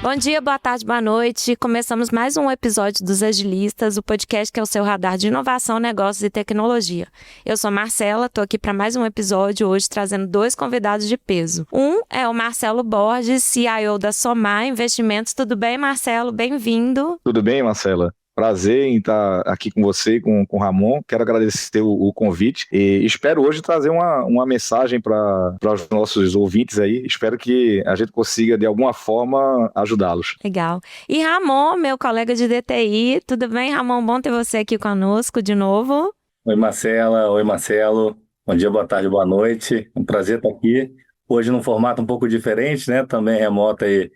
Bom dia, boa tarde, boa noite. Começamos mais um episódio dos Agilistas, o podcast que é o seu radar de inovação, negócios e tecnologia. Eu sou Marcela, estou aqui para mais um episódio hoje trazendo dois convidados de peso. Um é o Marcelo Borges, CIO da Somar Investimentos. Tudo bem, Marcelo? Bem-vindo. Tudo bem, Marcela? Prazer em estar aqui com você e com o Ramon. Quero agradecer o convite e espero hoje trazer uma mensagem para os nossos ouvintes aí. Espero que a gente consiga, de alguma forma, ajudá-los. Legal. E Ramon, meu colega de DTI. Tudo bem, Ramon? Bom ter você aqui conosco de novo. Oi, Marcela. Oi, Marcelo. Bom dia, boa tarde, boa noite. Um prazer estar aqui. Hoje num formato um pouco diferente, né? Também remoto aí,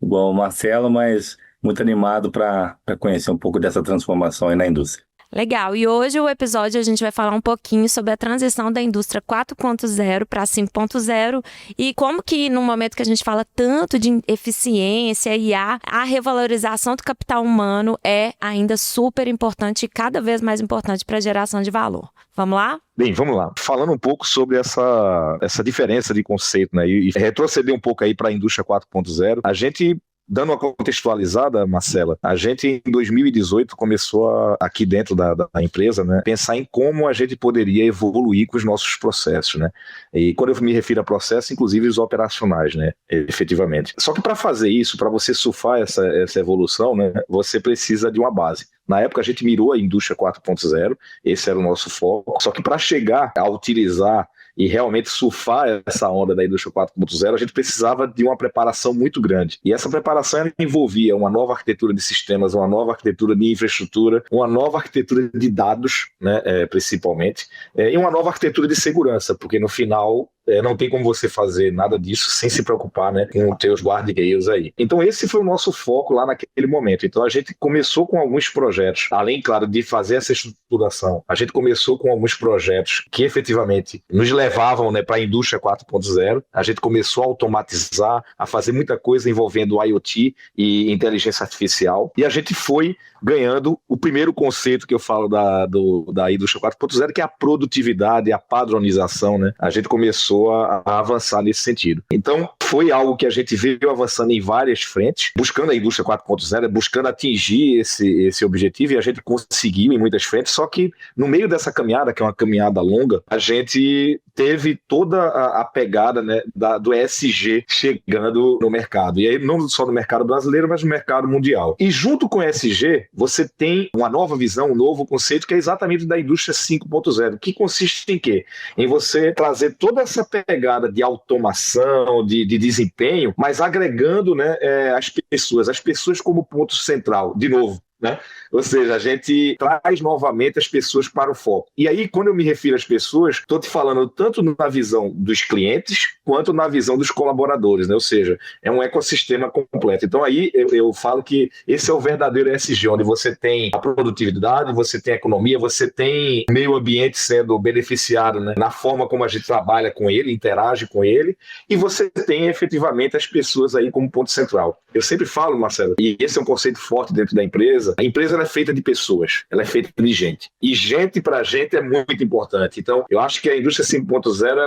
igual o Marcelo, mas muito animado para conhecer um pouco dessa transformação aí na indústria. Legal, e hoje o episódio a gente vai falar um pouquinho sobre a transição da indústria 4.0 para 5.0 e como que no momento que a gente fala tanto de eficiência e a revalorização do capital humano é ainda super importante e cada vez mais importante para a geração de valor. Vamos lá? Bem, vamos lá. Falando um pouco sobre essa diferença de conceito, né, e retroceder um pouco aí para a indústria 4.0, a gente... Dando uma contextualizada, Marcela, a gente em 2018 começou aqui dentro da empresa, né, pensar em como a gente poderia evoluir com os nossos processos, né? E quando eu me refiro a processos, inclusive os operacionais, né, efetivamente. Só que para fazer isso, para você surfar essa evolução, né, você precisa de uma base. Na época a gente mirou a indústria 4.0, esse era o nosso foco, só que para chegar a utilizar e realmente surfar essa onda da indústria 4.0, a gente precisava de uma preparação muito grande. E essa preparação envolvia uma nova arquitetura de sistemas, uma nova arquitetura de infraestrutura, uma nova arquitetura de dados, né, principalmente, e uma nova arquitetura de segurança, porque no final não tem como você fazer nada disso sem se preocupar, né, com os teus guardrails aí. Então esse foi o nosso foco lá naquele momento. Então a gente começou com alguns projetos, além, claro, de fazer essa estruturação, a gente começou com alguns projetos que efetivamente nos levavam, né, para a indústria 4.0. A gente começou a automatizar, a fazer muita coisa envolvendo IoT e inteligência artificial, e a gente foi ganhando o primeiro conceito que eu falo da indústria 4.0, que é a produtividade, a padronização, né? A gente começou a avançar nesse sentido. Então, foi algo que a gente veio avançando em várias frentes, buscando a indústria 4.0, buscando atingir esse objetivo, e a gente conseguiu em muitas frentes, só que no meio dessa caminhada, que é uma caminhada longa, a gente teve toda a pegada, né, do ESG chegando no mercado. E aí não só no mercado brasileiro, mas no mercado mundial. E junto com o ESG, você tem uma nova visão, um novo conceito, que é exatamente da indústria 5.0, que consiste em quê? Em você trazer toda essa pegada de automação, de desempenho, mas agregando, né, as pessoas como ponto central, de novo. Né? Ou seja, a gente traz novamente as pessoas para o foco. E aí, quando eu me refiro às pessoas, estou te falando tanto na visão dos clientes, quanto na visão dos colaboradores, né? Ou seja, é um ecossistema completo. Então aí eu falo que esse é o verdadeiro ESG, onde você tem a produtividade, você tem a economia, você tem o meio ambiente sendo beneficiado, né, na forma como a gente trabalha com ele, interage com ele, e você tem efetivamente as pessoas aí como ponto central. Eu sempre falo, Marcelo, e esse é um conceito forte dentro da empresa, a empresa ela é feita de pessoas, ela é feita de gente. E gente para gente é muito importante. Então, eu acho que a indústria 5.0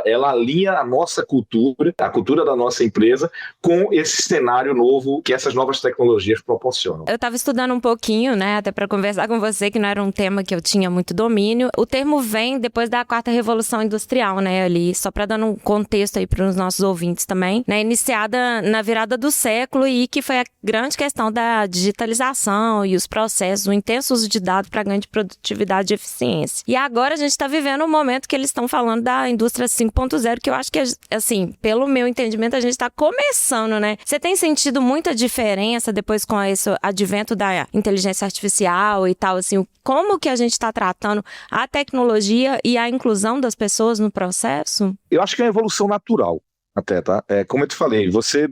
ela alinha a nossa cultura, a cultura da nossa empresa, com esse cenário novo que essas novas tecnologias proporcionam. Eu estava estudando um pouquinho, né, até para conversar com você, que não era um tema que eu tinha muito domínio. O termo vem depois da quarta revolução industrial, né, ali, só para dar um contexto aí para os nossos ouvintes também, né, iniciada na virada do século e que foi a grande questão da digitalização e os processos, o intenso uso de dados para ganho de produtividade e eficiência. E agora a gente está vivendo um momento que eles estão falando da indústria 5.0, que eu acho que, assim, pelo meu entendimento, a gente está começando, né? Você tem sentido muita diferença depois com esse advento da inteligência artificial e tal, assim, como que a gente está tratando a tecnologia e a inclusão das pessoas no processo? Eu acho que é uma evolução natural, até, tá? Como eu te falei, você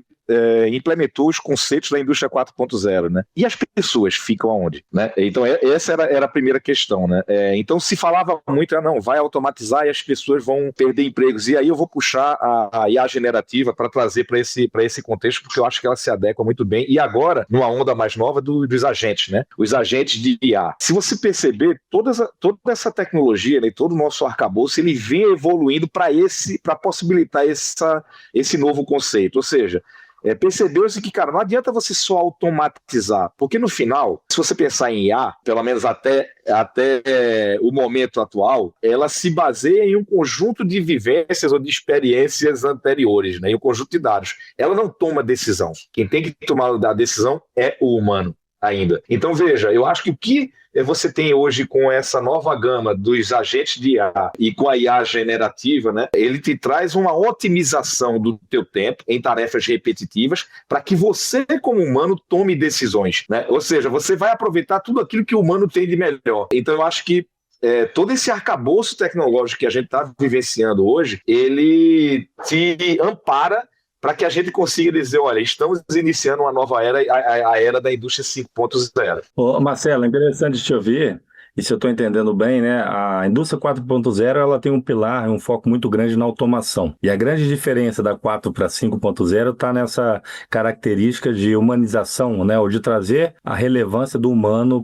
implementou os conceitos da indústria 4.0, né? E as pessoas ficam aonde, né? Então essa era a primeira questão, né? Então se falava muito, não, vai automatizar e as pessoas vão perder empregos. E aí eu vou puxar a IA generativa para trazer para esse contexto, porque eu acho que ela se adequa muito bem. E agora, numa onda mais nova dos agentes, né? Os agentes de IA. Se você perceber, toda essa tecnologia, né, todo o nosso arcabouço, ele vem evoluindo para possibilitar esse novo conceito. Ou seja, percebeu-se que, cara, não adianta você só automatizar, porque no final, se você pensar em IA, pelo menos até o momento atual, ela se baseia em um conjunto de vivências ou de experiências anteriores, né, em um conjunto de dados. Ela não toma decisão. Quem tem que tomar a decisão é o humano ainda. Então, veja, eu acho que o que você tem hoje com essa nova gama dos agentes de IA e com a IA generativa, né, ele te traz uma otimização do teu tempo em tarefas repetitivas para que você, como humano, tome decisões, né? Ou seja, você vai aproveitar tudo aquilo que o humano tem de melhor. Então, eu acho que todo esse arcabouço tecnológico que a gente está vivenciando hoje, ele te ampara para que a gente consiga dizer, olha, estamos iniciando uma nova era, a era da indústria 5.0. Ô, Marcelo, é interessante te ouvir, e se eu estou entendendo bem, né, a indústria 4.0 ela tem um pilar, um foco muito grande na automação. E a grande diferença da 4 para 5.0 está nessa característica de humanização, né, ou de trazer a relevância do humano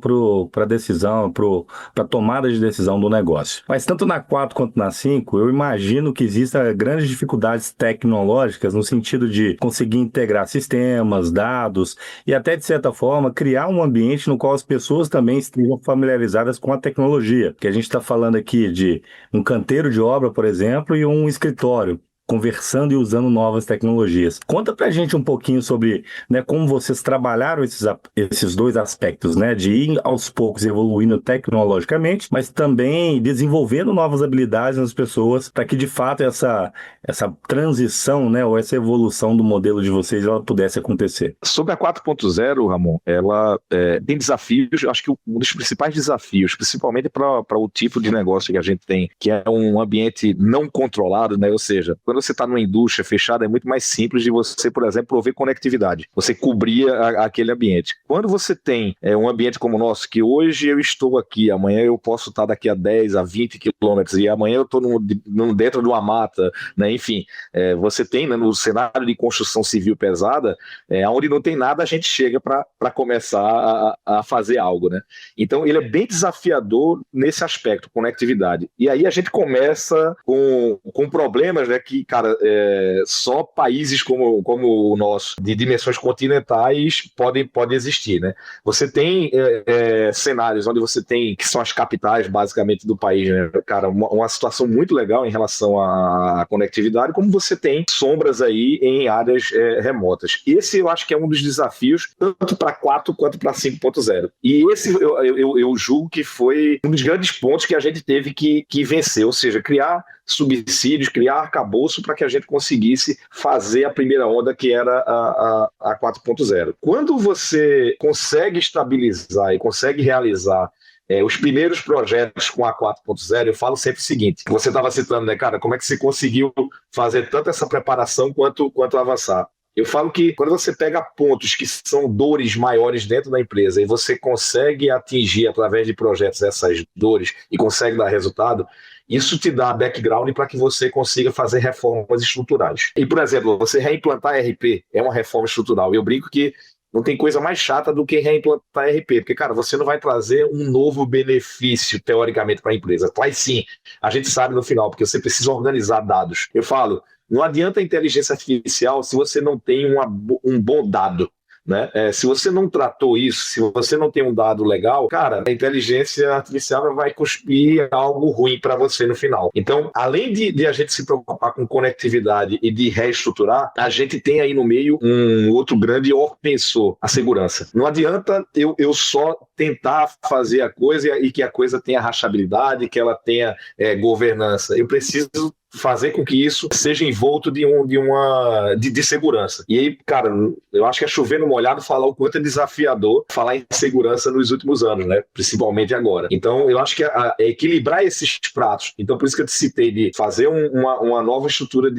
para a decisão, para a tomada de decisão do negócio. Mas tanto na 4 quanto na 5, eu imagino que existam grandes dificuldades tecnológicas no sentido de conseguir integrar sistemas, dados e até, de certa forma, criar um ambiente no qual as pessoas também estejam familiarizadas com a tecnologia, que a gente está falando aqui de um canteiro de obra, por exemplo, e um escritório, conversando e usando novas tecnologias. Conta pra gente um pouquinho sobre, né, como vocês trabalharam esses dois aspectos, né, de ir aos poucos evoluindo tecnologicamente, mas também desenvolvendo novas habilidades nas pessoas para que de fato essa transição, né, ou essa evolução do modelo de vocês ela pudesse acontecer. Sobre a 4.0, Ramon, ela tem desafios, acho que um dos principais desafios, principalmente para o tipo de negócio que a gente tem, que é um ambiente não controlado, né, ou seja, quando você está numa indústria fechada, é muito mais simples de você, por exemplo, prover conectividade. Você cobrir aquele ambiente. Quando você tem um ambiente como o nosso, que hoje eu estou aqui, amanhã eu posso estar daqui a 10, a 20 quilômetros, e amanhã eu estou dentro de uma mata, né? Enfim, você tem, né, no cenário de construção civil pesada, onde não tem nada, a gente chega para começar a fazer algo, né? Então, ele é bem desafiador nesse aspecto, conectividade. E aí a gente começa com problemas, né, que, cara, só países como o nosso, de dimensões continentais, podem existir, né? Você tem cenários onde você tem, que são as capitais, basicamente, do país, né? Cara, uma situação muito legal em relação à conectividade, como você tem sombras aí em áreas remotas. Esse eu acho que é um dos desafios, tanto para 4 quanto para 5.0. E esse eu julgo que foi um dos grandes pontos que a gente teve que vencer, ou seja, criar subsídios, criar arcabouço para que a gente conseguisse fazer a primeira onda, que era a 4.0. Quando você consegue estabilizar e consegue realizar os primeiros projetos com a 4.0, eu falo sempre o seguinte, você estava citando, né, cara, como é que você conseguiu fazer tanto essa preparação quanto avançar? Eu falo que quando você pega pontos que são dores maiores dentro da empresa e você consegue atingir através de projetos essas dores e consegue dar resultado, isso te dá background para que você consiga fazer reformas estruturais. E, por exemplo, você reimplantar RP é uma reforma estrutural. Eu brinco que não tem coisa mais chata do que reimplantar RP, porque, cara, você não vai trazer um novo benefício, teoricamente, para a empresa. Mas sim, a gente sabe no final, porque você precisa organizar dados. Eu falo, não adianta a inteligência artificial se você não tem um bom dado, né? Se você não tratou isso, se você não tem um dado legal, cara, a inteligência artificial vai cuspir algo ruim para você no final. Então, além de a gente se preocupar com conectividade e de reestruturar, a gente tem aí no meio um outro grande ofensor, a segurança. Não adianta eu só tentar fazer a coisa e que a coisa tenha rachabilidade, que ela tenha governança. Eu preciso fazer com que isso seja envolto de segurança. E aí, cara, eu acho que é chover no molhado falar o quanto é desafiador falar em segurança nos últimos anos, né? Principalmente agora. Então, eu acho que é equilibrar esses pratos. Então, por isso que eu te citei de fazer uma nova estrutura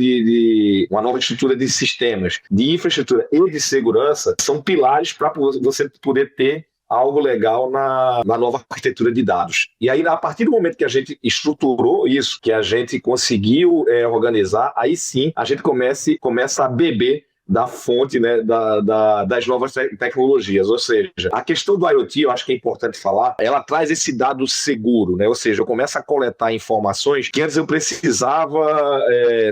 uma nova estrutura de sistemas, de infraestrutura e de segurança, são pilares para você poder ter algo legal na nova arquitetura de dados. E aí, a partir do momento que a gente estruturou isso, que a gente conseguiu organizar, aí sim a gente começa a beber da fonte, né, das novas tecnologias. Ou seja, a questão do IoT, eu acho que é importante falar, ela traz esse dado seguro, né? Ou seja, eu começo a coletar informações que antes eu precisava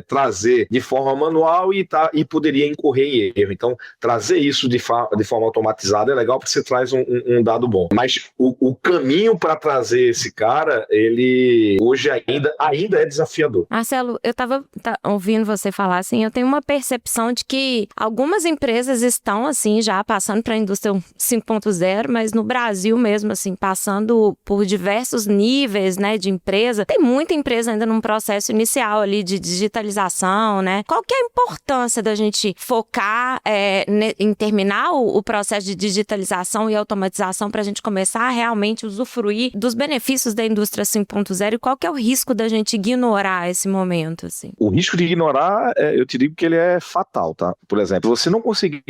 trazer de forma manual e poderia incorrer em erro. Então, trazer isso de forma automatizada é legal porque você traz um dado bom. Mas o caminho para trazer esse cara, ele hoje ainda é desafiador. Marcelo, eu estava ouvindo você falar assim, eu tenho uma percepção de que algumas empresas estão, assim, já passando para a indústria 5.0, mas no Brasil mesmo, assim, passando por diversos níveis, né, de empresa. Tem muita empresa ainda num processo inicial ali de digitalização, né? Qual que é a importância da gente focar em terminar o processo de digitalização e automatização para a gente começar a realmente usufruir dos benefícios da indústria 5.0 e qual que é o risco da gente ignorar esse momento, assim? O risco de ignorar, eu te digo que ele é fatal, tá? Por exemplo, você não conseguir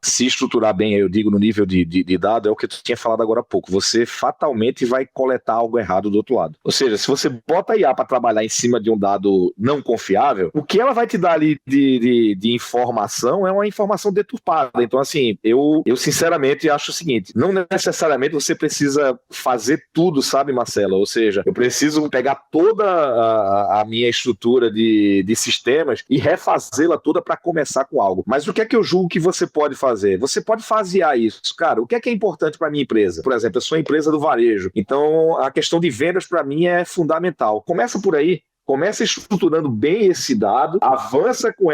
se estruturar bem, eu digo no nível de dado, é o que tu tinha falado agora há pouco, você fatalmente vai coletar algo errado do outro lado. Ou seja, se você bota a IA para trabalhar em cima de um dado não confiável, o que ela vai te dar ali de informação é uma informação deturpada. Então, assim, eu sinceramente acho o seguinte, não necessariamente você precisa fazer tudo, sabe, Marcelo? Ou seja, eu preciso pegar toda a minha estrutura de sistemas e refazê-la toda para começar com algo. Mas o que é que eu julgo que você pode fazer? Você pode fasear isso. Cara, o que é importante para a minha empresa? Por exemplo, eu sou empresa do varejo, então a questão de vendas para mim é fundamental. Começa por aí. Começa estruturando bem esse dado, avança com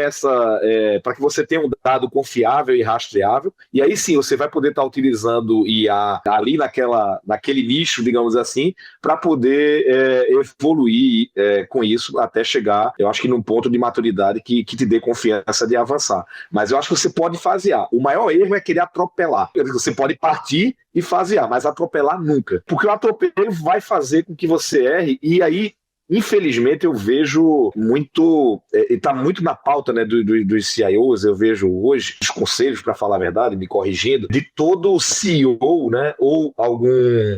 para que você tenha um dado confiável e rastreável, e aí sim você vai poder estar utilizando IA ali naquele nicho, digamos assim, para poder evoluir com isso até chegar, eu acho que num ponto de maturidade que te dê confiança de avançar. Mas eu acho que você pode fasear. O maior erro é querer atropelar. Você pode partir e fasear, mas atropelar nunca. Porque o atropelo vai fazer com que você erre, e aí infelizmente eu vejo muito, está muito na pauta, né, dos CIOs, eu vejo hoje os conselhos, para falar a verdade, me corrigindo, de todo CEO, né, ou algum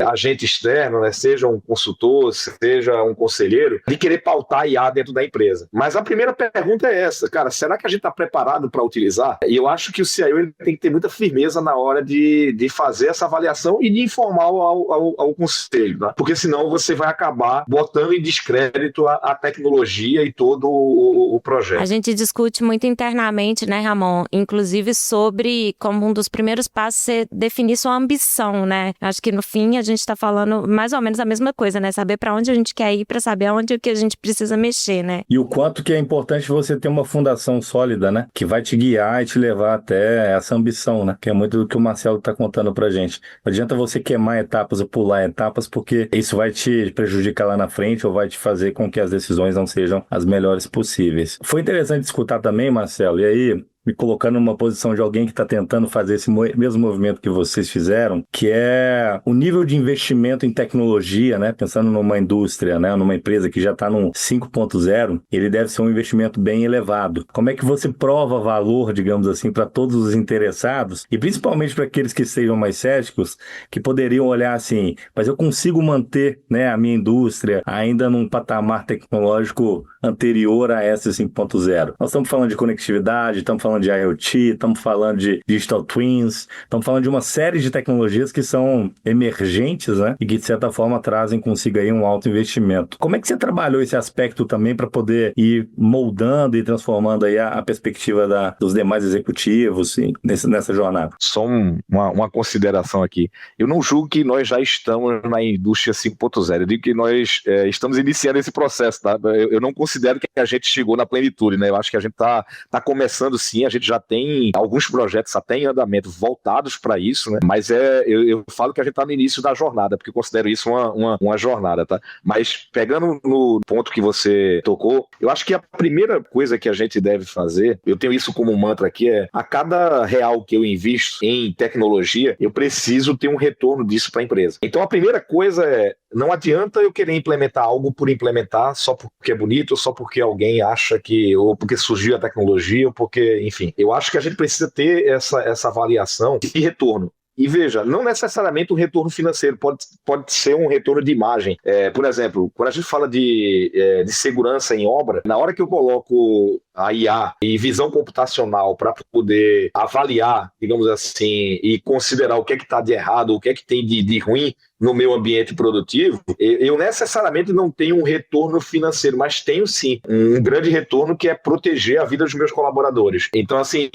agente externo, né, seja um consultor, seja um conselheiro, de querer pautar a IA dentro da empresa. Mas a primeira pergunta é essa, cara, será que a gente está preparado para utilizar? E eu acho que o CIO ele tem que ter muita firmeza na hora de fazer essa avaliação e de informar ao conselho, né? Porque senão você vai acabar botando em discreto a tecnologia e todo o projeto. A gente discute muito internamente, né, Ramon? Inclusive sobre como um dos primeiros passos ser definir sua ambição, né? Acho que no fim a gente está falando mais ou menos a mesma coisa, né? Saber para onde a gente quer ir, para saber aonde que a gente precisa mexer, né? E o quanto que é importante você ter uma fundação sólida, né? Que vai te guiar e te levar até essa ambição, né? Que é muito do que o Marcelo está contando pra gente. Não adianta você queimar etapas ou pular etapas, porque isso vai te prejudicar lá na frente ou vai te fazer com que as decisões não sejam as melhores possíveis. Foi interessante escutar também, Marcelo, e aí me colocando numa posição de alguém que está tentando fazer esse mesmo movimento que vocês fizeram, que é o nível de investimento em tecnologia, né? Pensando numa indústria, né? Numa empresa que já está num 5.0, ele deve ser um investimento bem elevado. Como é que você prova valor, digamos assim, para todos os interessados e principalmente para aqueles que sejam mais céticos, que poderiam olhar assim, mas eu consigo manter, né, a minha indústria ainda num patamar tecnológico anterior a essa 5.0. Nós estamos falando de conectividade, estamos falando de IoT, estamos falando de Digital Twins, estamos falando de uma série de tecnologias que são emergentes, né? E que, de certa forma, trazem consigo aí um alto investimento. Como é que você trabalhou esse aspecto também para poder ir moldando e transformando aí a perspectiva dos demais executivos sim, nessa jornada? Só uma consideração aqui. Eu não julgo que nós já estamos na indústria 5.0. Eu digo que nós estamos iniciando esse processo, tá? Eu não considero que a gente chegou na plenitude, né? Eu acho que a gente tá começando sim. a gente já tem alguns projetos até em andamento voltados para isso, né? Mas eu falo que a gente está no início da jornada, porque eu considero isso uma jornada, tá? Mas pegando no ponto que você tocou, eu acho que a primeira coisa que a gente deve fazer, eu tenho isso como mantra aqui, a cada real que eu invisto em tecnologia, eu preciso ter um retorno disso para a empresa. Então a primeira coisa não adianta eu querer implementar algo por implementar, só porque é bonito, ou só porque alguém acha que, ou porque surgiu a tecnologia, ou porque, enfim. Eu acho que a gente precisa ter essa avaliação de retorno. E veja, não necessariamente um retorno financeiro, pode ser um retorno de imagem. Por exemplo, quando a gente fala de segurança em obra, na hora que eu coloco a IA e visão computacional para poder avaliar, digamos assim, e considerar o que é que está de errado, o que é que tem de ruim no meu ambiente produtivo, eu necessariamente não tenho um retorno financeiro, mas tenho sim um grande retorno, que é proteger a vida dos meus colaboradores. Então, assim,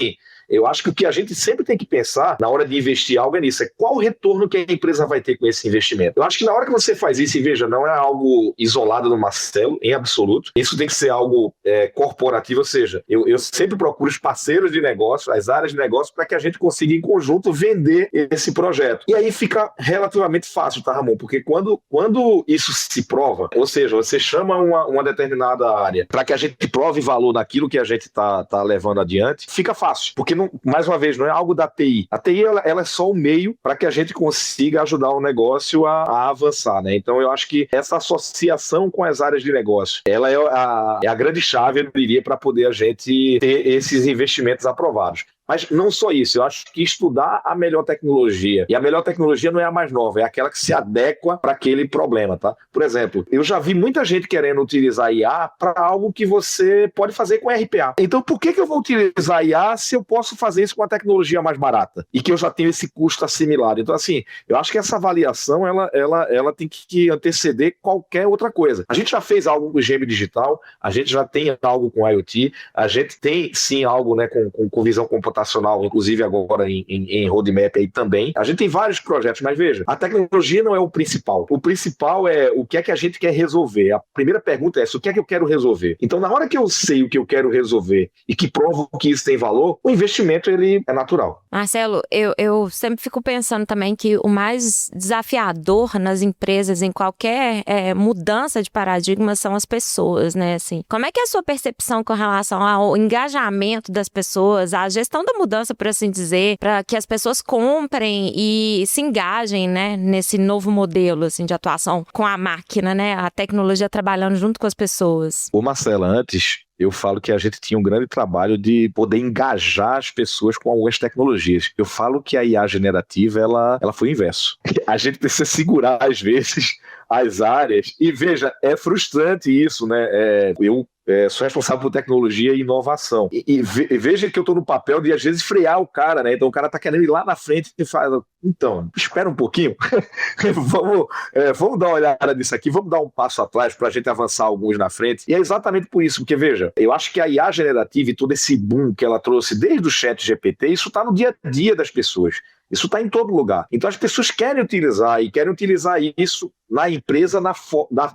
eu acho que o que a gente sempre tem que pensar na hora de investir algo é nisso, qual o retorno que a empresa vai ter com esse investimento. Eu acho que na hora que você faz isso, e veja, não é algo isolado do Marcelo, em absoluto, isso tem que ser algo corporativo, ou seja, eu sempre procuro os parceiros de negócio, as áreas de negócio, para que a gente consiga em conjunto vender esse projeto. E aí fica relativamente fácil, tá, Ramon? Porque quando isso se prova, ou seja, você chama uma determinada área para que a gente prove valor naquilo que a gente tá levando adiante, fica fácil, porque mais uma vez, não é algo da TI. A TI ela é só o meio para que a gente consiga ajudar o negócio a avançar, né? Então eu acho que essa associação com as áreas de negócio, ela é a grande chave, eu diria, para poder a gente ter esses investimentos aprovados. Mas não só isso, eu acho que estudar a melhor tecnologia, e a melhor tecnologia não é a mais nova, é aquela que se adequa para aquele problema, tá? Por exemplo, eu já vi muita gente querendo utilizar IA para algo que você pode fazer com RPA. Então, por que eu vou utilizar IA se eu posso fazer isso com a tecnologia mais barata? E que eu já tenho esse custo assimilado. Então, assim, eu acho que essa avaliação, ela tem que anteceder qualquer outra coisa. A gente já fez algo com gêmeo digital, a gente já tem algo com IoT, a gente tem, sim, algo, né, com visão computacional, inclusive agora em roadmap aí também. A gente tem vários projetos, mas veja, a tecnologia não é o principal. O principal é o que é que a gente quer resolver. A primeira pergunta é essa: o que é que eu quero resolver? Então, na hora que eu sei o que eu quero resolver e que provo que isso tem valor, o investimento, ele é natural. Marcelo, eu sempre fico pensando também que o mais desafiador nas empresas, em qualquer mudança de paradigma, são as pessoas, né? Assim, como é que é a sua percepção com relação ao engajamento das pessoas, à gestão da mudança, por assim dizer, para que as pessoas comprem e se engajem, né, nesse novo modelo, assim, de atuação com a máquina, né, a tecnologia trabalhando junto com as pessoas? Ô Marcela, antes eu falo que a gente tinha um grande trabalho de poder engajar as pessoas com algumas tecnologias. Eu falo que a IA generativa, ela foi o inverso. A gente precisa segurar, às vezes, as áreas. E veja, é frustrante isso, né? Eu sou responsável por tecnologia e inovação. E veja que eu estou no papel de, às vezes, frear o cara, né? Então o cara está querendo ir lá na frente e fala: então, espera um pouquinho, vamos dar uma olhada nisso aqui, vamos dar um passo atrás para a gente avançar alguns na frente. E é exatamente por isso, porque veja, eu acho que a IA generativa e todo esse boom que ela trouxe desde o chat GPT, isso está no dia a dia das pessoas. Isso está em todo lugar. Então as pessoas querem utilizar isso na empresa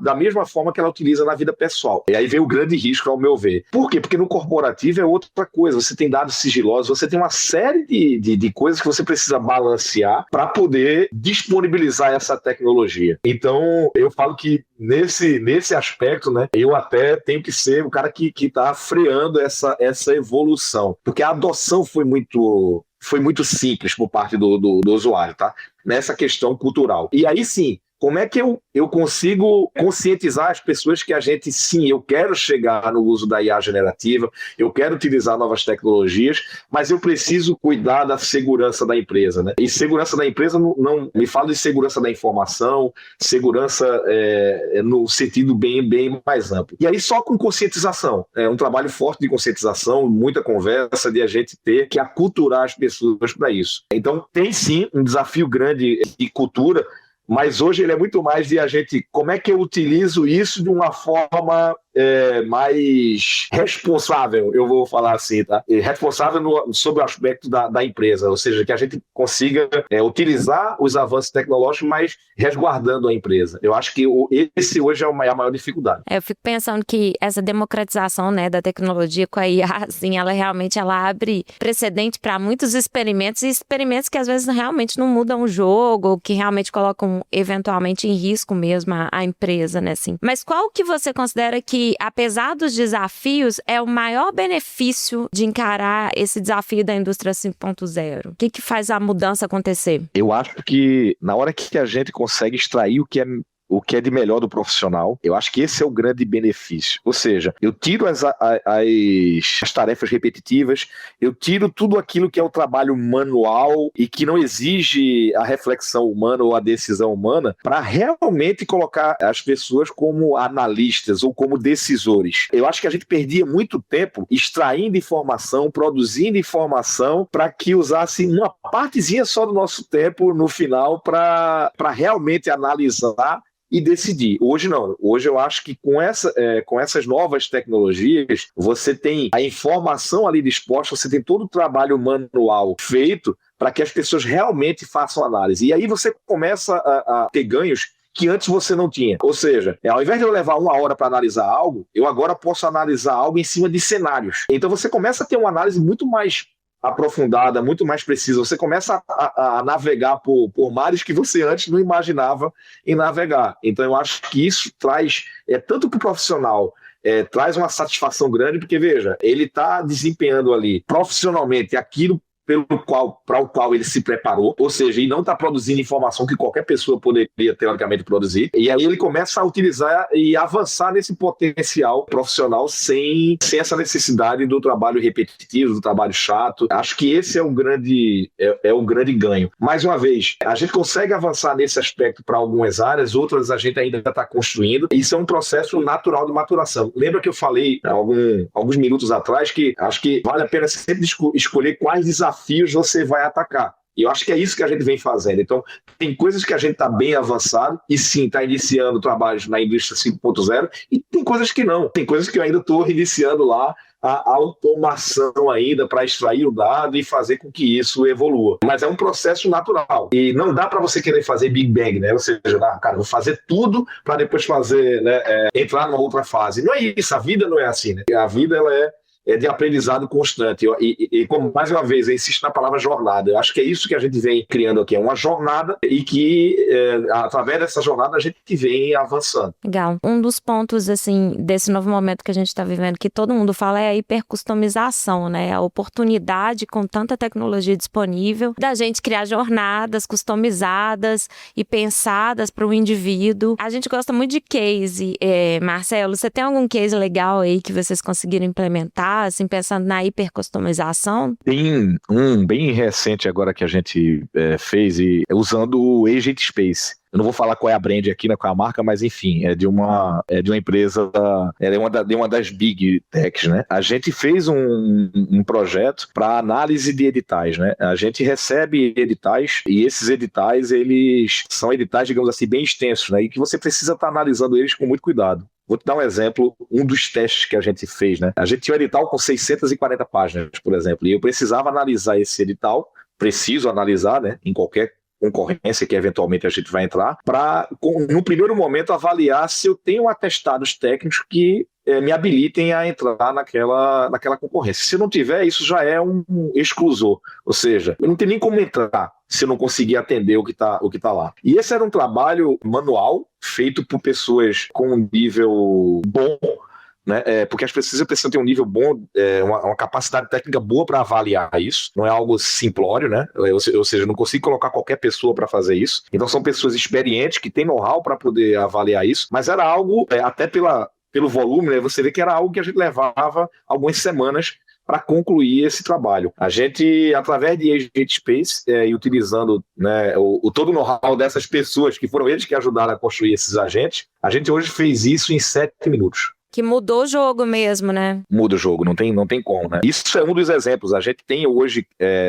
da mesma forma que ela utiliza na vida pessoal. E aí vem o grande risco, ao meu ver. Por quê? Porque no corporativo é outra coisa. Você tem dados sigilosos, você tem uma série de coisas que você precisa balancear para poder disponibilizar essa tecnologia. Então, eu falo que nesse aspecto, né, eu até tenho que ser o cara que está freando essa evolução. Porque a adoção foi muito simples por parte do usuário, tá? Nessa questão cultural. E aí sim, como é que eu consigo conscientizar as pessoas que a gente, sim, eu quero chegar no uso da IA generativa, eu quero utilizar novas tecnologias, mas eu preciso cuidar da segurança da empresa, né? E segurança da empresa não me fala de segurança da informação, segurança no sentido bem mais amplo. E aí só com conscientização, um trabalho forte de conscientização, muita conversa, de a gente ter que aculturar as pessoas para isso. Então tem sim um desafio grande de cultura, mas hoje ele é muito mais de a gente, como é que eu utilizo isso de uma forma mais responsável, eu vou falar assim, tá? Responsável sobre o aspecto da empresa, ou seja, que a gente consiga utilizar os avanços tecnológicos, mas resguardando a empresa. Eu acho que esse hoje é a maior dificuldade. Eu fico pensando que essa democratização, né, da tecnologia com a IA, assim, ela abre precedente para muitos experimentos, e experimentos que às vezes realmente não mudam o jogo, ou que realmente colocam eventualmente em risco mesmo a empresa, né, assim. Mas qual que você considera que, apesar dos desafios, é o maior benefício de encarar esse desafio da indústria 5.0? O que faz a mudança acontecer? Eu acho que na hora que a gente consegue extrair o que é de melhor do profissional, eu acho que esse é o grande benefício. Ou seja, eu tiro as tarefas repetitivas, eu tiro tudo aquilo que é o trabalho manual e que não exige a reflexão humana ou a decisão humana, para realmente colocar as pessoas como analistas ou como decisores. Eu acho que a gente perdia muito tempo extraindo informação, produzindo informação, para que usasse uma partezinha só do nosso tempo no final para realmente analisar e decidir. Hoje não. Hoje eu acho que com essas novas tecnologias, você tem a informação ali disposta, você tem todo o trabalho manual feito para que as pessoas realmente façam análise. E aí você começa a ter ganhos que antes você não tinha. Ou seja, ao invés de eu levar 1 hora para analisar algo, eu agora posso analisar algo em cima de cenários. Então você começa a ter uma análise muito mais aprofundada, muito mais precisa. Você começa a navegar por mares que você antes não imaginava em navegar. Então eu acho que isso traz, tanto para o profissional, traz uma satisfação grande, porque veja, ele está desempenhando ali profissionalmente aquilo para o qual ele se preparou, ou seja, ele não está produzindo informação que qualquer pessoa poderia teoricamente produzir, e aí ele começa a utilizar e avançar nesse potencial profissional sem essa necessidade do trabalho repetitivo, do trabalho chato. Acho que esse é o grande ganho. Mais uma vez, a gente consegue avançar nesse aspecto para algumas áreas, outras a gente ainda está construindo. Isso é um processo natural de maturação. Lembra que eu falei alguns minutos atrás que acho que vale a pena sempre escolher quais desafios você vai atacar. E eu acho que é isso que a gente vem fazendo. Então, tem coisas que a gente está bem avançado e sim, está iniciando trabalhos na indústria 5.0 e tem coisas que não. Tem coisas que eu ainda estou iniciando lá a automação ainda para extrair o dado e fazer com que isso evolua. Mas é um processo natural. E não dá para você querer fazer Big Bang, né? Ou seja, cara, vou fazer tudo para depois fazer, né, entrar numa outra fase. Não é isso. A vida não é assim, né? A vida, ela é de aprendizado constante. E como, mais uma vez, eu insisto na palavra jornada. Eu acho que é isso que a gente vem criando aqui. É uma jornada e que, através dessa jornada, a gente vem avançando. Legal. Um dos pontos, assim, desse novo momento que a gente está vivendo, que todo mundo fala, é a hipercustomização, né? A oportunidade, com tanta tecnologia disponível, da gente criar jornadas customizadas e pensadas para o indivíduo. A gente gosta muito de case. Marcelo, você tem algum case legal aí que vocês conseguiram implementar, assim, pensando na hipercustomização? Tem um bem recente agora que a gente fez, usando o Agent Space. Eu não vou falar qual é a brand aqui, né, qual é a marca, mas enfim, é de uma empresa, de uma das Big Techs, né? A gente fez um projeto para análise de editais, né? A gente recebe editais e esses editais, eles são editais, digamos assim, bem extensos, né? E que você precisa estar analisando eles com muito cuidado. Vou te dar um exemplo, um dos testes que a gente fez, né? A gente tinha um edital com 640 páginas, por exemplo, e eu precisava analisar esse edital, preciso analisar, né, em qualquer concorrência que eventualmente a gente vai entrar, para, no primeiro momento, avaliar se eu tenho atestados técnicos que me habilitem a entrar naquela concorrência. Se não tiver, isso já é um exclusor, ou seja, eu não tenho nem como entrar se eu não conseguir atender o que tá lá. E esse era um trabalho manual, feito por pessoas com um nível bom, né? Porque as pessoas precisam ter um nível bom, uma capacidade técnica boa para avaliar isso, não é algo simplório, né? Ou seja, eu não consigo colocar qualquer pessoa para fazer isso. Então são pessoas experientes que têm know-how para poder avaliar isso, mas era algo, até pelo volume, né? Você vê que era algo que a gente levava algumas semanas para concluir esse trabalho. A gente, através de Agent Space, e utilizando, né, todo o know-how dessas pessoas, que foram eles que ajudaram a construir esses agentes, a gente hoje fez isso em 7 minutos. Que mudou o jogo mesmo, né? Muda o jogo, não tem como, né? Isso é um dos exemplos. A gente tem hoje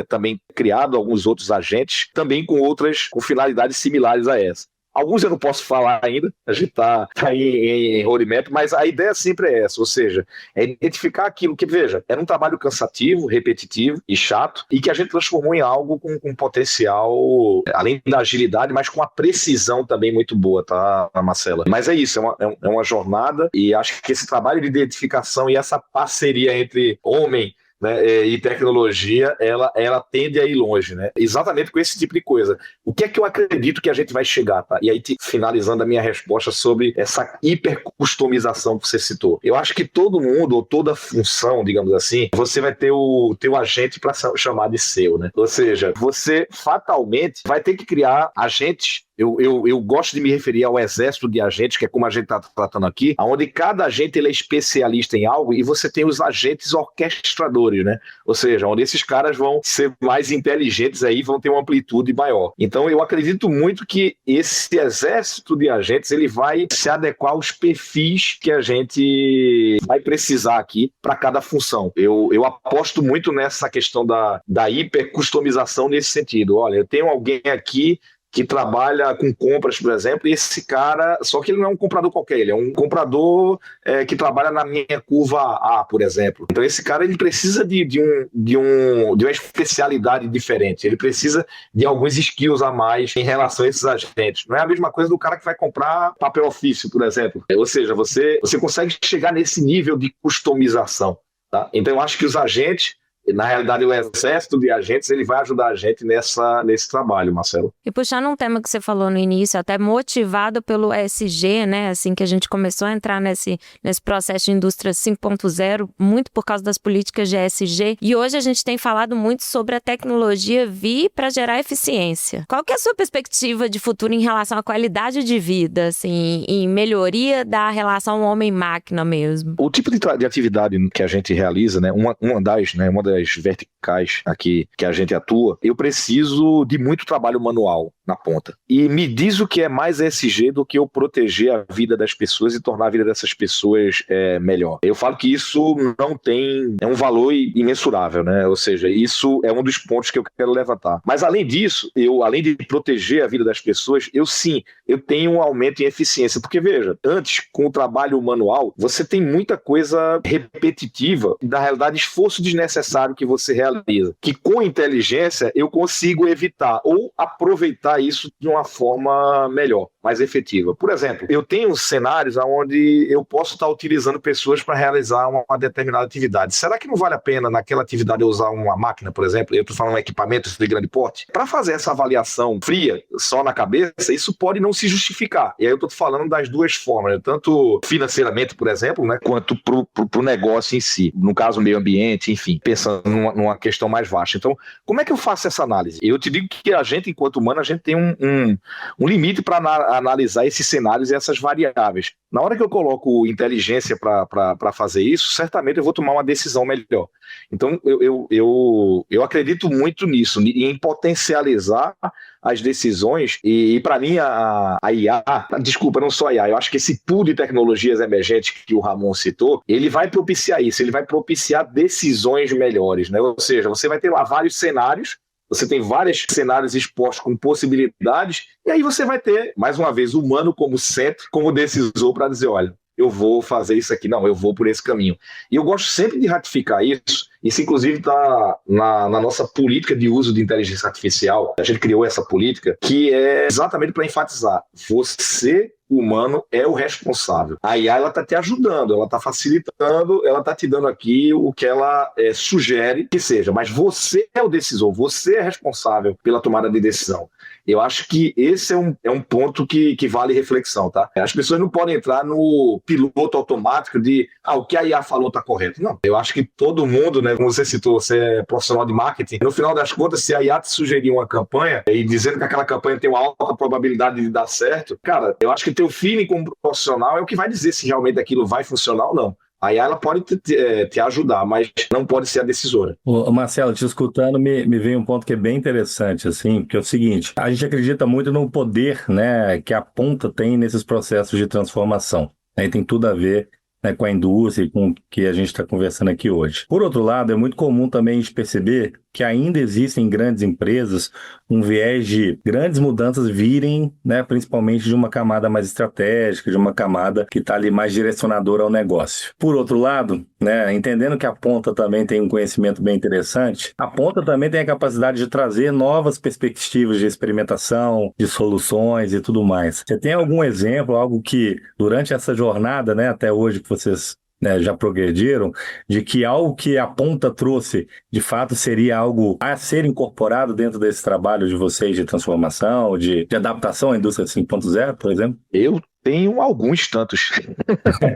também criado alguns outros agentes, também com finalidades similares a essa. Alguns eu não posso falar ainda, a gente está em roadmap, mas a ideia sempre é essa, ou seja, é identificar aquilo que, veja, era um trabalho cansativo, repetitivo e chato, e que a gente transformou em algo com potencial, além da agilidade, mas com a precisão também muito boa, tá, Marcela? Mas é isso, é uma jornada, e acho que esse trabalho de identificação e essa parceria entre homem, né, e tecnologia, ela tende a ir longe, né? Exatamente com esse tipo de coisa. O que é que eu acredito que a gente vai chegar, tá? E aí, finalizando a minha resposta sobre essa hipercustomização que você citou. Eu acho que todo mundo, ou toda função, digamos assim, você vai ter o teu agente para chamar de seu, né? Ou seja, você fatalmente vai ter que criar agentes. Eu gosto de me referir ao exército de agentes, que é como a gente está tratando aqui, onde cada agente ele é especialista em algo e você tem os agentes orquestradores, né? Ou seja, onde esses caras vão ser mais inteligentes aí, vão ter uma amplitude maior. Então eu acredito muito que esse exército de agentes ele vai se adequar aos perfis que a gente vai precisar aqui para cada função. Eu aposto muito nessa questão da hipercustomização nesse sentido. Olha, eu tenho alguém aqui que trabalha com compras, por exemplo, e esse cara, só que ele não é um comprador qualquer, ele é um comprador que trabalha na minha curva A, por exemplo. Então esse cara ele precisa de uma especialidade diferente, ele precisa de alguns skills a mais em relação a esses agentes. Não é a mesma coisa do cara que vai comprar papel ofício, por exemplo. Ou seja, você consegue chegar nesse nível de customização, tá? Então eu acho que os agentes, na realidade, o exército de agentes ele vai ajudar a gente nesse trabalho, Marcelo. E puxando um tema que você falou no início, até motivado pelo ESG, né? Assim que a gente começou a entrar nesse processo de indústria 5.0, muito por causa das políticas de ESG. E hoje a gente tem falado muito sobre a tecnologia vir para gerar eficiência. Qual que é a sua perspectiva de futuro em relação à qualidade de vida, assim, em melhoria da relação homem-máquina mesmo? O tipo de atividade que a gente realiza, né? Uma das verticais aqui que a gente atua, eu preciso de muito trabalho manual na ponta. E me diz o que é mais ESG do que eu proteger a vida das pessoas e tornar a vida dessas pessoas melhor. Eu falo que isso não tem... é um valor imensurável, né? Ou seja, isso é um dos pontos que eu quero levantar. Mas além disso, além de proteger a vida das pessoas, eu tenho um aumento em eficiência. Porque, veja, antes, com o trabalho manual, você tem muita coisa repetitiva, na realidade, esforço desnecessário que você realiza, que com inteligência eu consigo evitar ou aproveitar isso de uma forma melhor, mais efetiva. Por exemplo, eu tenho cenários onde eu posso estar utilizando pessoas para realizar uma determinada atividade. Será que não vale a pena naquela atividade eu usar uma máquina, por exemplo? Eu estou falando de equipamentos de grande porte. Para fazer essa avaliação fria, só na cabeça, isso pode não se justificar. E aí eu estou falando das duas formas, né? Tanto financeiramente, por exemplo, né? Quanto para o negócio em si. No caso, meio ambiente, enfim, pensando numa questão mais vasta. Então, como é que eu faço essa análise? Eu te digo que a gente, enquanto humano, a gente tem um limite para analisar esses cenários e essas variáveis. Na hora que eu coloco inteligência para fazer isso, certamente eu vou tomar uma decisão melhor. Então, eu acredito muito nisso, em potencializar as decisões, e para mim a IA, desculpa, não só a IA, eu acho que esse pool de tecnologias emergentes que o Ramon citou, ele vai propiciar isso, ele vai propiciar decisões melhores, né? Ou seja, você vai ter lá vários cenários, você tem vários cenários expostos com possibilidades, e aí você vai ter, mais uma vez, o humano como centro, como decisor para dizer, olha, eu vou fazer isso aqui, não, eu vou por esse caminho. E eu gosto sempre de ratificar isso inclusive está na nossa política de uso de inteligência artificial, a gente criou essa política, que é exatamente para enfatizar, você, humano, é o responsável. A IA, ela está te ajudando, ela está facilitando, ela está te dando aqui o que ela sugere que seja, mas você é o decisor, você é responsável pela tomada de decisão. Eu acho que esse é um ponto que vale reflexão, tá? As pessoas não podem entrar no piloto automático de o que a IA falou está correto. Não, eu acho que todo mundo, né, como você citou, você é profissional de marketing, no final das contas, se a IA te sugerir uma campanha e dizendo que aquela campanha tem uma alta probabilidade de dar certo, cara, eu acho que teu feeling como profissional é o que vai dizer se realmente aquilo vai funcionar ou não. A IA ela pode te ajudar, mas não pode ser a decisora. Ô, Marcelo, te escutando, me veio um ponto que é bem interessante, assim, porque é o seguinte, a gente acredita muito no poder, né, que a ponta tem nesses processos de transformação, né, e tem tudo a ver, né, com a indústria e com o que a gente está conversando aqui hoje. Por outro lado, é muito comum também a gente perceber que ainda existem em grandes empresas um viés de grandes mudanças virem, né, principalmente de uma camada mais estratégica, de uma camada que está ali mais direcionadora ao negócio. Por outro lado, né, entendendo que a ponta também tem um conhecimento bem interessante, a ponta também tem a capacidade de trazer novas perspectivas de experimentação, de soluções e tudo mais. Você tem algum exemplo, algo que durante essa jornada, né, até hoje que vocês, né, já progrediram, de que algo que a ponta trouxe, de fato, seria algo a ser incorporado dentro desse trabalho de vocês de transformação, de adaptação à indústria 5.0, por exemplo? Eu tenho alguns tantos.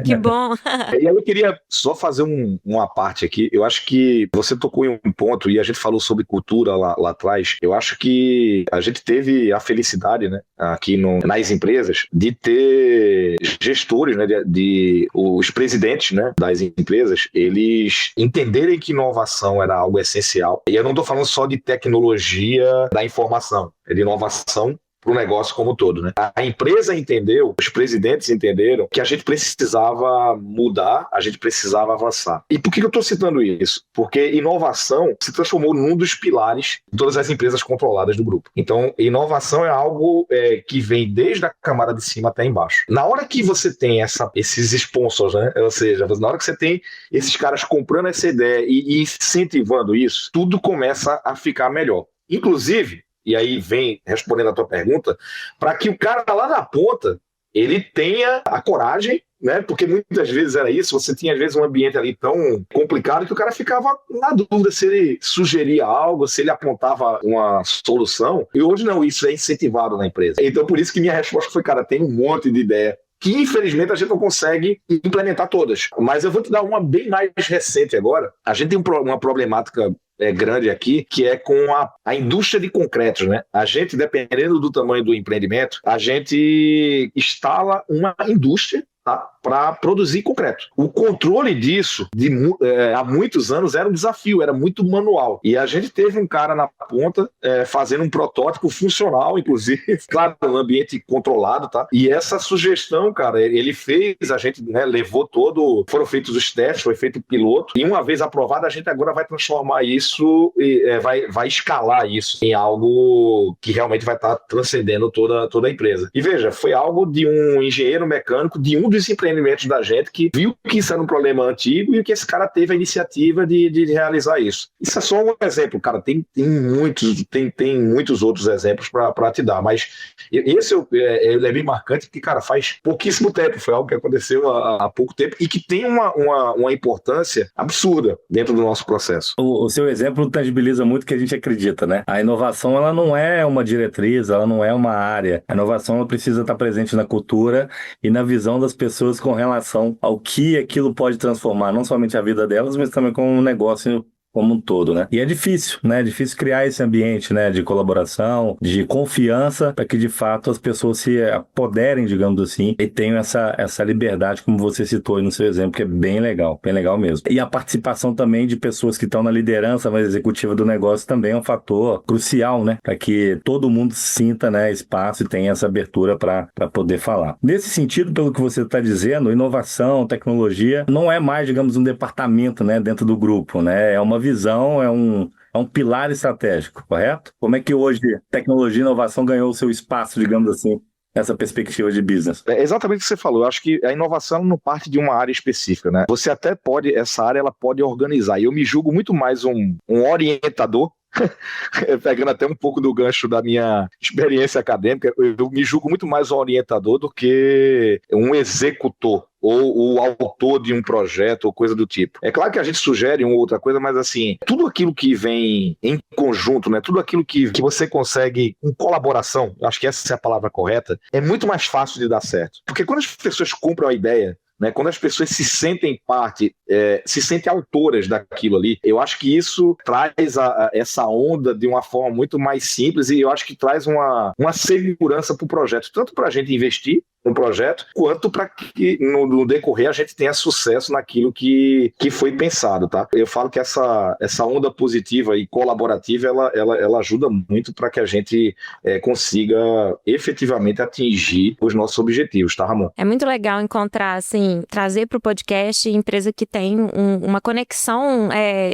Que bom. E aí eu queria só fazer uma parte aqui. Eu acho que você tocou em um ponto, e a gente falou sobre cultura lá atrás. Eu acho que a gente teve a felicidade, né, aqui nas empresas, de ter gestores, né, os presidentes, né, das empresas, eles entenderem que inovação era algo essencial. E eu não estou falando só de tecnologia da informação, é de inovação para o negócio como um todo, né? A empresa entendeu, os presidentes entenderam que a gente precisava mudar, a gente precisava avançar. E por que eu estou citando isso? Porque inovação se transformou num dos pilares de todas as empresas controladas do grupo. Então, inovação é algo que vem desde a camada de cima até embaixo. Na hora que você tem esses sponsors, né? Ou seja, na hora que você tem esses caras comprando essa ideia e incentivando isso, tudo começa a ficar melhor. Inclusive, e aí vem respondendo a tua pergunta, para que o cara lá na ponta, ele tenha a coragem, né? Porque muitas vezes era isso, você tinha às vezes um ambiente ali tão complicado que o cara ficava na dúvida se ele sugeria algo, se ele apontava uma solução, e hoje não, isso é incentivado na empresa. Então por isso que minha resposta foi, cara, tem um monte de ideia que infelizmente a gente não consegue implementar todas. Mas eu vou te dar uma bem mais recente agora. A gente tem uma problemática grande aqui, que é com a indústria de concretos, né? A gente, dependendo do tamanho do empreendimento, a gente instala uma indústria, tá, para produzir concreto. O controle disso, há muitos anos, era um desafio, era muito manual. E a gente teve um cara na ponta fazendo um protótipo funcional, inclusive, claro, um ambiente controlado, tá? E essa sugestão, cara, ele fez, a gente, né, levou foram feitos os testes, foi feito o piloto, e uma vez aprovado, a gente agora vai transformar isso, vai escalar isso em algo que realmente vai estar transcendendo toda a empresa. E veja, foi algo de um engenheiro mecânico, de um dos empreendimentos da gente, que viu que isso era um problema antigo e que esse cara teve a iniciativa de realizar isso. Isso é só um exemplo, cara, tem muitos outros exemplos para te dar, mas esse é bem marcante, porque, cara, faz pouquíssimo tempo, foi algo que aconteceu há pouco tempo e que tem uma importância absurda dentro do nosso processo. O seu exemplo tangibiliza muito o que a gente acredita, né? A inovação, ela não é uma diretriz, ela não é uma área. A inovação, ela precisa estar presente na cultura e na visão das pessoas com relação ao que aquilo pode transformar, não somente a vida delas, mas também como um negócio como um todo, né? E é difícil, né? É difícil criar esse ambiente, né, de colaboração, de confiança, para que de fato as pessoas se apoderem, digamos assim, e tenham essa liberdade, como você citou aí no seu exemplo, que é bem legal mesmo. E a participação também de pessoas que estão na liderança mais executiva do negócio também é um fator crucial, né? Para que todo mundo sinta, né, espaço e tenha essa abertura para poder falar. Nesse sentido, pelo que você está dizendo, inovação, tecnologia, não é mais, digamos, um departamento, né, dentro do grupo, né? É uma visão, é um pilar estratégico, correto? Como é que hoje tecnologia e inovação ganhou o seu espaço, digamos assim, nessa perspectiva de business? É exatamente o que você falou. Eu acho que a inovação não parte de uma área específica, né? Você até pode, essa área ela pode organizar. E eu me julgo muito mais um orientador, pegando até um pouco do gancho da minha experiência acadêmica, eu me julgo muito mais um orientador do que um executor ou o autor de um projeto ou coisa do tipo. É claro que a gente sugere uma outra coisa, mas assim, tudo aquilo que vem em conjunto, né, tudo aquilo que você consegue em colaboração, acho que essa é a palavra correta, é muito mais fácil de dar certo. Porque quando as pessoas compram a ideia, né, quando as pessoas se sentem parte, se sentem autoras daquilo ali, eu acho que isso traz essa onda de uma forma muito mais simples e eu acho que traz uma segurança para o projeto, tanto para a gente investir, no projeto, quanto para que no decorrer a gente tenha sucesso naquilo que foi pensado, tá? Eu falo que essa onda positiva e colaborativa, ela ajuda muito para que a gente consiga efetivamente atingir os nossos objetivos, tá, Ramon? É muito legal encontrar, assim, trazer para o podcast empresa que tem uma conexão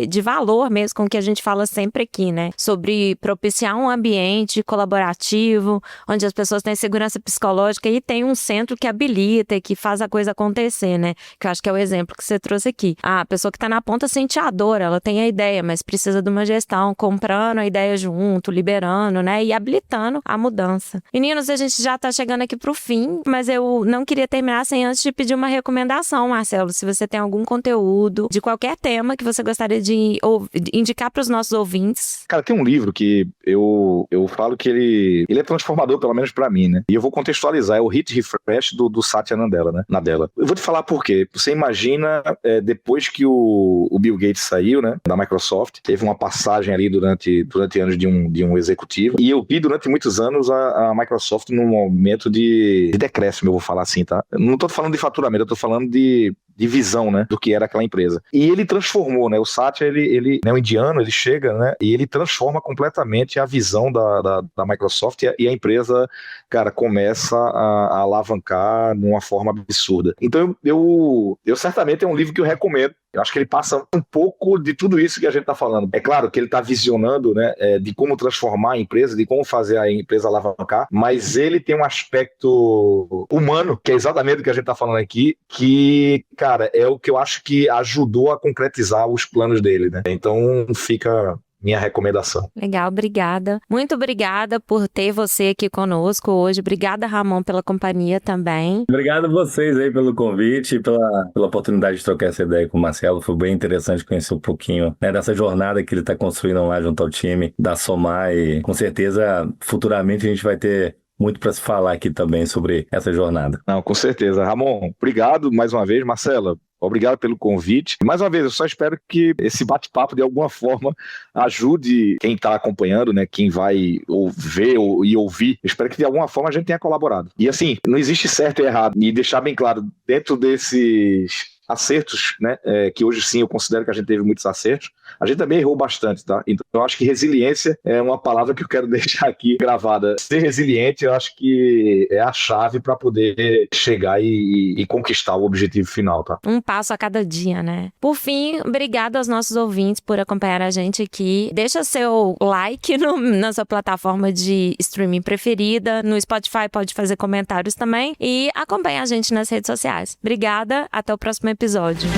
de valor mesmo com o que a gente fala sempre aqui, né? Sobre propiciar um ambiente colaborativo, onde as pessoas têm segurança psicológica e tem um centro que habilita e que faz a coisa acontecer, né? Que eu acho que é o exemplo que você trouxe aqui. A pessoa que está na ponta sente a dor, ela tem a ideia, mas precisa de uma gestão, comprando a ideia junto, liberando, né? E habilitando a mudança. Meninos, a gente já está chegando aqui para o fim, mas eu não queria terminar sem antes de pedir uma recomendação, Marcelo. Se você tem algum conteúdo de qualquer tema que você gostaria de indicar para os nossos ouvintes. Cara, tem um livro que eu falo que ele é transformador, pelo menos para mim, né? E eu vou contextualizar, é o Hit Refresh do Satya Nadella, né? Nadella. Eu vou te falar por quê. Você imagina, depois que o Bill Gates saiu, né, da Microsoft, teve uma passagem ali durante anos de um executivo, e eu vi durante muitos anos a Microsoft num momento de decréscimo, eu vou falar assim, tá? Eu não tô falando de faturamento, eu tô falando de visão, né, do que era aquela empresa. E ele transformou, né, o Satya, ele é um indiano, ele chega, né, e ele transforma completamente a visão da Microsoft e a empresa, cara, começa a alavancar numa forma absurda. Então, eu certamente é um livro que eu recomendo. Eu acho que ele passa um pouco de tudo isso que a gente está falando. É claro que ele está visionando, né, de como transformar a empresa, de como fazer a empresa alavancar, mas ele tem um aspecto humano, que é exatamente o que a gente está falando aqui, que, cara, é o que eu acho que ajudou a concretizar os planos dele, né? Então fica minha recomendação. Legal, obrigada. Muito obrigada por ter você aqui conosco hoje. Obrigada, Ramon, pela companhia também. Obrigado a vocês aí pelo convite e pela oportunidade de trocar essa ideia com o Marcelo. Foi bem interessante conhecer um pouquinho, né, dessa jornada que ele está construindo lá junto ao time da Somar, e com certeza futuramente a gente vai ter muito para se falar aqui também sobre essa jornada. Não, com certeza. Ramon, obrigado mais uma vez. Marcela, obrigado pelo convite. Mais uma vez, eu só espero que esse bate-papo, de alguma forma, ajude quem está acompanhando, né? Quem vai ver e ouvir. Eu espero que, de alguma forma, a gente tenha colaborado. E, assim, não existe certo e errado. E deixar bem claro, dentro desses acertos, né, que hoje sim eu considero que a gente teve muitos acertos, a gente também errou bastante, tá? Então eu acho que resiliência é uma palavra que eu quero deixar aqui gravada. Ser resiliente, eu acho que é a chave para poder chegar e conquistar o objetivo final, tá? Um passo a cada dia, né? Por fim, obrigada aos nossos ouvintes por acompanhar a gente aqui. Deixa seu like na sua plataforma de streaming preferida. No Spotify pode fazer comentários também. E acompanha a gente nas redes sociais. Obrigada, até o próximo episódio.